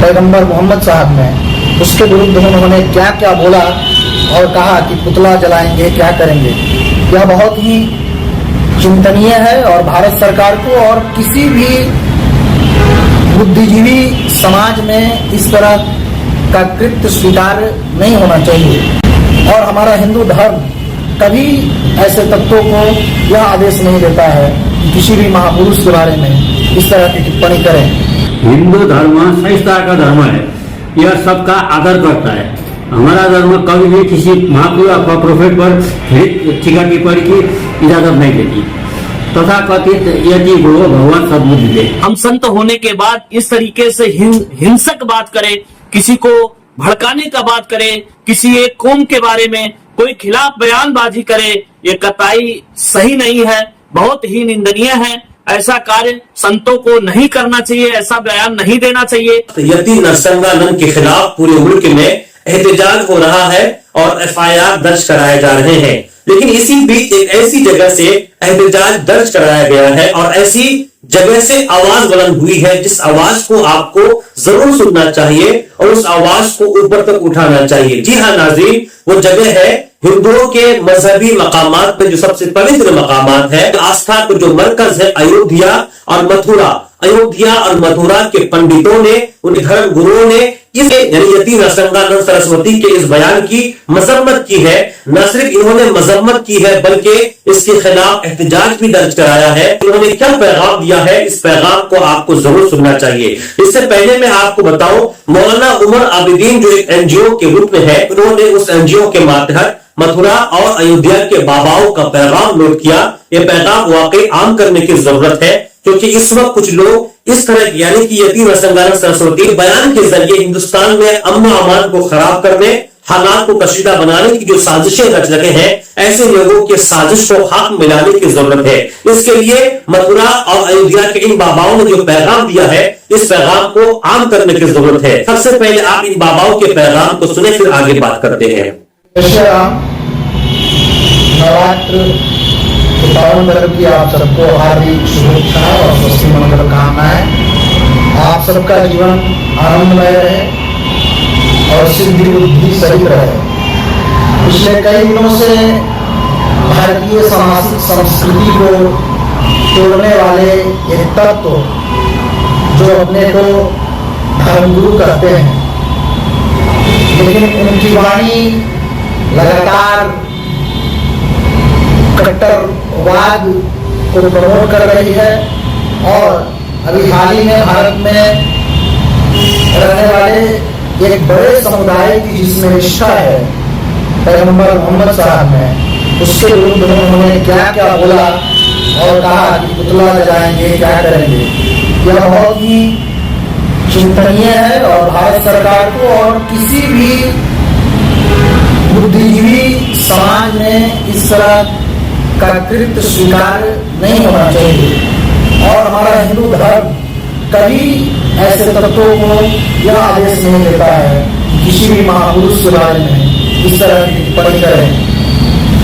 पैगंबर मोहम्मद साहब ने, उसके विरुद्ध उन्होंने क्या क्या बोला और कहा कि पुतला जलाएंगे, क्या करेंगे। यह बहुत ही चिंतनीय है और भारत सरकार को और किसी भी बुद्धिजीवी समाज में इस तरह का कृत्य स्वीकार नहीं होना चाहिए। और हमारा हिंदू धर्म कभी ऐसे तत्वों को यह आदेश नहीं देता है कि किसी भी महापुरुष के बारे में इस तरह की टिप्पणी करें। हिंदू धर्म सहिष्णुता का धर्म है, यह सबका आदर करता है। हमारा धर्म कभी भी किसी महापुरुष अथवा प्रोफेट पर टीका टिप्पणी की इजाजत नहीं देती। तथा कथित यदि गुरु भगवान सद्बुद्धि दे। हम संत होने के बाद इस तरीके से हिंसक बात करें, किसी को भड़काने का बात करें, किसी एक कौम के बारे में कोई खिलाफ बयानबाजी करे, ये कतई सही नहीं है, बहुत ही निंदनीय है। ऐसा कार्य संतों को नहीं करना चाहिए, ऐसा बयान नहीं देना चाहिए। यति नरसंगानंद के खिलाफ पूरे मुल्क में एहतजाज हो रहा है और FIR दर्ज कराए जा रहे हैं, लेकिन इसी बीच एक ऐसी जगह से एहतजाज दर्ज कराया गया है और ऐसी जगह से आवाज बुलंद हुई है जिस आवाज को आपको जरूर सुनना चाहिए और उस आवाज को ऊपर तक उठाना चाहिए। जी हाँ नाज़रीन, वो जगह है हिंदुओं के मजहबी मकामात पे जो सबसे पवित्र मकामात है, आस्था का जो मरकज है अयोध्या और मथुरा। अयोध्या और मथुरा के पंडितों ने, उनके धर्म गुरुओं ने इस यानी यति नरसंगानंद सरस्वती के इस बयान की मजम्मत की है। न सिर्फ इन्होंने मजम्मत की है बल्कि इसके खिलाफ एहतजाज भी दर्ज कराया है। इन्होंने क्या पैगाम दिया है, इस पैगाम को आपको जरूर सुनना चाहिए। इससे पहले मैं आपको बताऊं, मौलाना उमर आबिदीन जो एक NGO के रूप में है, उन्होंने उस NGO के मातहत मथुरा और अयोध्या के बाबाओं का पैगाम नोट किया। यह पैगाम वाकई आम करने की जरूरत है, क्योंकि इस वक्त कुछ लोग इस तरह यानी कि यति नरसंगानंद सरस्वती बयान के जरिए हिंदुस्तान में अमन अमान को खराब करने, हालात को कशीदा बनाने की जो साजिशें रच रहे हैं, ऐसे लोगों के साजिश को खाक मिलाने की जरूरत है। इसके लिए मथुरा और अयोध्या के इन बाबाओं ने जो पैगाम दिया है, इस पैगाम को आम करने की जरूरत है। सबसे पहले आप इन बाबाओं के पैगाम को सुने, फिर आगे बात करते हैं। नवरात्र पावन पर्व की आप सबको हार्दिक शुभेच्छा और स्वस्ति मंगल कामनाएं। आप सबका जीवन आनंदमय रहे और सिद्धि बुद्धि सहित रहे। पिछले कई दिनों से भारतीय सामाजिक संस्कृति को तोड़ने वाले एक तत्व जो अपने को धर्मगुरु कहते हैं, लेकिन उनकी वाणी लगातार कट्टरवाद को प्रमोट कर रही है। और अभी हाल ही में भारत में रहने वाले एक बड़े समुदाय की जिसमें निष्ठा है पैगंबर मोहम्मद साहब ने, उसके विरुद्ध उन्होंने क्या क्या बोला और कहा कि पुतला जलाएंगे, क्या करेंगे। यह बहुत ही चिंतनीय है और भारत सरकार को और किसी भी बुद्धिजीवी समाज में इस तरह का कृत्य स्वीकार नहीं होना चाहिए। और हमारा हिंदू धर्म कभी ऐसे तत्वों को यह आदेश नहीं देता है कि किसी भी महापुरुष के बारे में इस तरह की टिप्पणी करें।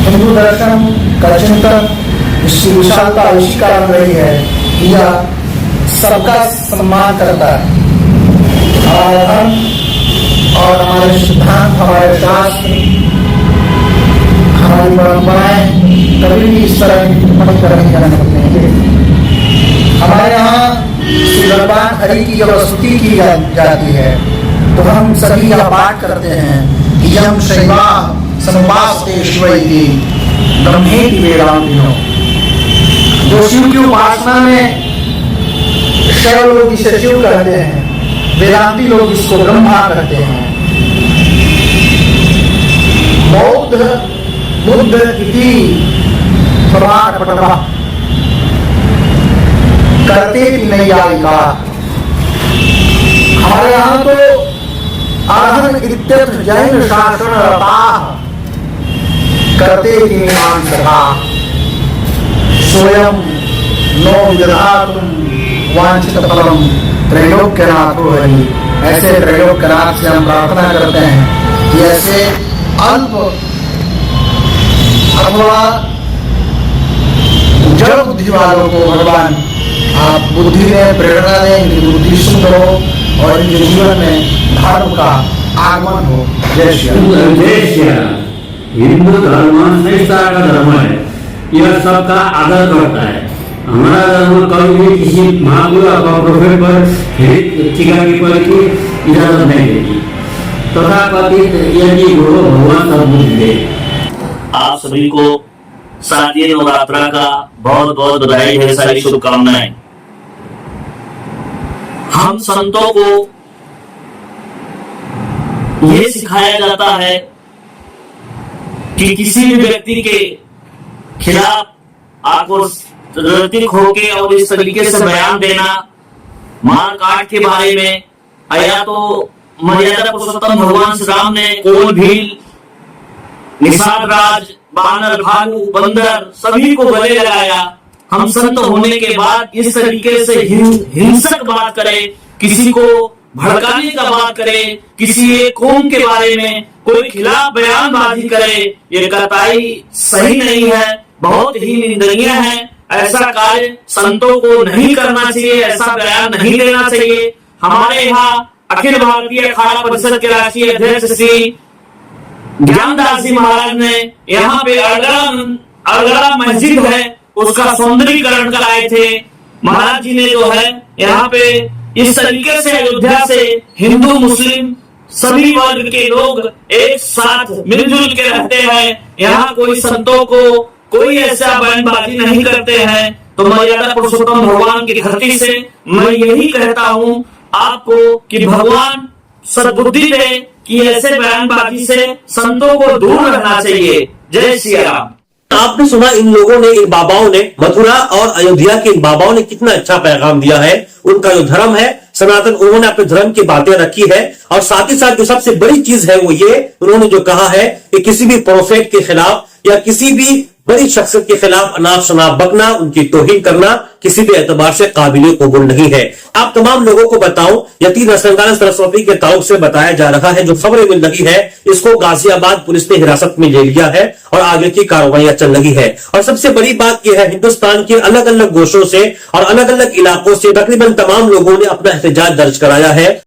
हिंदू दर्शन का चिंतन, इसकी विशालता इसी कारण रही है कि यह सबका सम्मान करता है। हमारा धर्म और हमारे सिद्धांत, हमारे शास्त्र, हमारी परंपराएं कभी भी इस तरह की टिप्पणी करने की अनुमति नहीं देती। हमारे यहाँ श्री भगवान हरि की जब स्तुति की जाती है तो हम सभी यह पाठ करते हैं कि यम शैवा समुपास्ते शिवैति ब्रह्मेति वेदांतिनो। जो शिव की उपासना में शैव लोग इसे शिव कहते हैं, वेदांती लोग इसको ब्रह्मा कहते हैं। बुद्ध इति करते नैयायिका। हमारे यहाँ तो अरहन इत्यर्थ जैन शासन रता करते मीमांसका स्वयं नो विदधातुम वांछित फलम त्रैलोक्यनाथो हरि। ऐसे त्रैलोक्यनाथ से हम प्रार्थना करते हैं कि ऐसे अल्प अथवा जड़ बुद्धि वालों को भगवान आप बुद्धि में प्रेरणा दें, इनकी बुद्धि शुद्ध हो और इनके जीवन में धर्म का आगमन हो। जय श्री राम। जय श्री राम। हिंदू धर्म सहिष्णुता का धर्म है, यह सबका आदर करता है। हमारा धर्म कभी भी किसी महापुरुष अथवा प्रोफेट पर टीका टिप्पणी की इजाजत नहीं देती। तथा कथित यदि गुरु भगवान सद्बुद्धि। आप सभी को शारदीय नवरात्रा का बहुत बहुत बधाई है, सारी शुभकामनाएं। हम संतों को यह सिखाया जाता है कि किसी भी व्यक्ति के खिलाफ आक्रोशित होके और इस तरीके से बयान देना, मार काट के बारे में, या तो मर्यादा पुरुषोत्तम भगवान श्री राम ने कोल भील, निषाद राज, बानर, भालू, बंदर सभी को गले लगाया। हम संत होने के बाद इस तरीके से हिंसक बात करें, किसी को भड़काने का बात करे, किसी एक कौम के बारे में कोई खिलाफ बयानबाजी करे, ये कतई सही नहीं है, बहुत ही निंदनीय है। ऐसा कार्य संतों को नहीं करना चाहिए, ऐसा बयान नहीं देना चाहिए। हमारे यहाँ अखिल भारतीय अखाड़ा परिषद के राष्ट्रीय अध्यक्ष श्री ज्ञानदास जी महाराज ने यहाँ पे अड़गड़ा मस्जिद है उसका सौंदर्यीकरण कराए थे। महाराज जी ने जो है यहाँ पे इस तरीके से अयोध्या से हिंदू मुस्लिम सभी वर्ग के लोग एक साथ मिलजुल के रहते हैं। यहाँ कोई संतों को कोई ऐसा बयानबाजी नहीं करते हैं। तो मर्यादा पुरुषोत्तम भगवान की धरती से मैं यही कहता हूँ आपको कि भगवान सद्बुद्धि दे कि ऐसे बयानबाजी से संतों को दूर रहना चाहिए। जय श्री राम। आपने सुना इन लोगों ने, इन बाबाओं ने, मथुरा और अयोध्या के इन बाबाओं ने कितना अच्छा पैगाम दिया है। उनका जो धर्म है सनातन, उन्होंने अपने धर्म की बातें रखी है। और साथ ही साथ जो सबसे बड़ी चीज है वो ये, उन्होंने जो कहा है कि किसी भी प्रोफेट के खिलाफ या किसी भी बड़ी शख्सियत के खिलाफ अनाप शनाप बकना, उनकी तौहीन करना किसी भी एतबार से काबिल कबूल नहीं है। आप तमाम लोगों को बताऊं, यतीम हसनदान सरस्वती के ताउक से बताया जा रहा है, जो खबरें मिल रही है, इसको गाजियाबाद पुलिस ने हिरासत में ले लिया है और आगे की कार्रवाइयां चल रही है। और सबसे बड़ी बात यह है, हिंदुस्तान के अलग अलग गोशों से और अलग अलग इलाकों से तकरीबन तमाम लोगों ने अपना एहतजाज दर्ज कराया है।